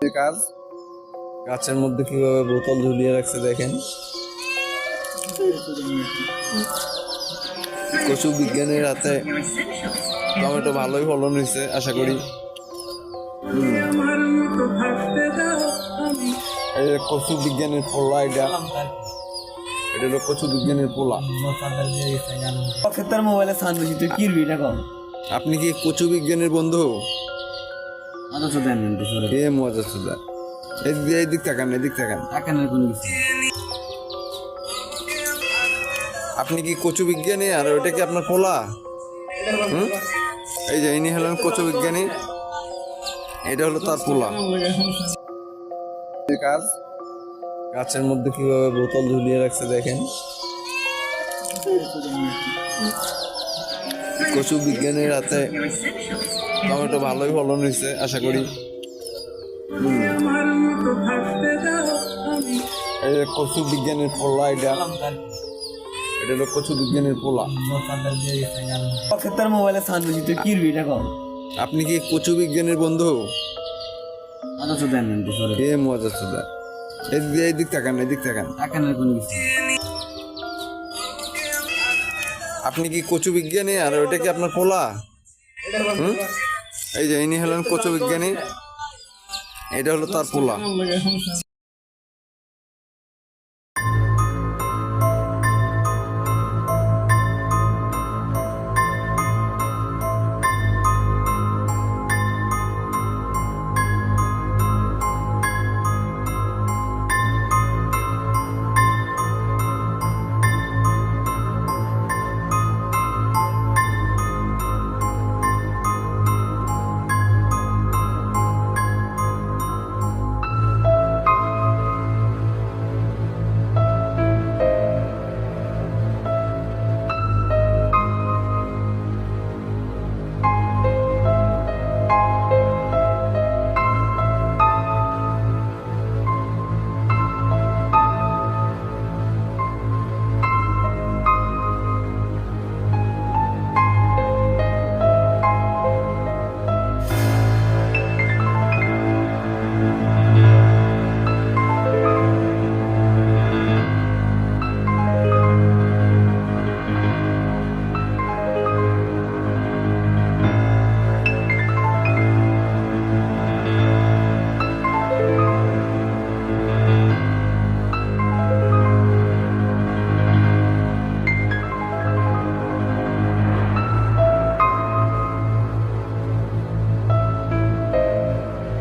কাজ গাছের মধ্যে কিভাবে বোতল ঝুলিয়ে রাখছে দেখেন। কচু বিজ্ঞানীর হাতে টমেটো ভালোই ফলন হয়েছে আশা করি। এই যে কচু বিজ্ঞানীর পোলা, এটা হলো কচু বিজ্ঞানীর পোলা। মোবাইলে সান বেশি তুই কিরবি এটা কম। আপনি কি কচু বিজ্ঞানীর বন্ধু? মজা এ মজা সুদা, এই দিক তাকান, এদিক তাকান। কোনো কিছু আপনি কি কচু বিজ্ঞানী আর ওইটা কি আপনার পোলা? এই যে ইনি হলেন কচু বিজ্ঞানী, এটা হলো তার পোলা। কাজ গাছের মধ্যে কিভাবে বোতল ঝুলিয়ে রাখছে দেখেন। কচু বিজ্ঞানীর হাতে টমেটো ভালোই ফলন হয়েছে আশা করি। এই যে কচু বিজ্ঞানীর পোলা, এটা হলো কচু বিজ্ঞানীর পোলা। মোবাইলে সান বেশি তুই কিরবি এটা কম। আপনি কি কচু বিজ্ঞানীর বন্ধু? মজা এ মজা সুদা, এই দিক তাকান, এদিক তাকান। কোনো কিছু আপনি কি কচু বিজ্ঞানী আর ওইটা কি আপনার পোলা? এই যে ইনি হলেন কচু বিজ্ঞানী, এটা হলো তার পোলা।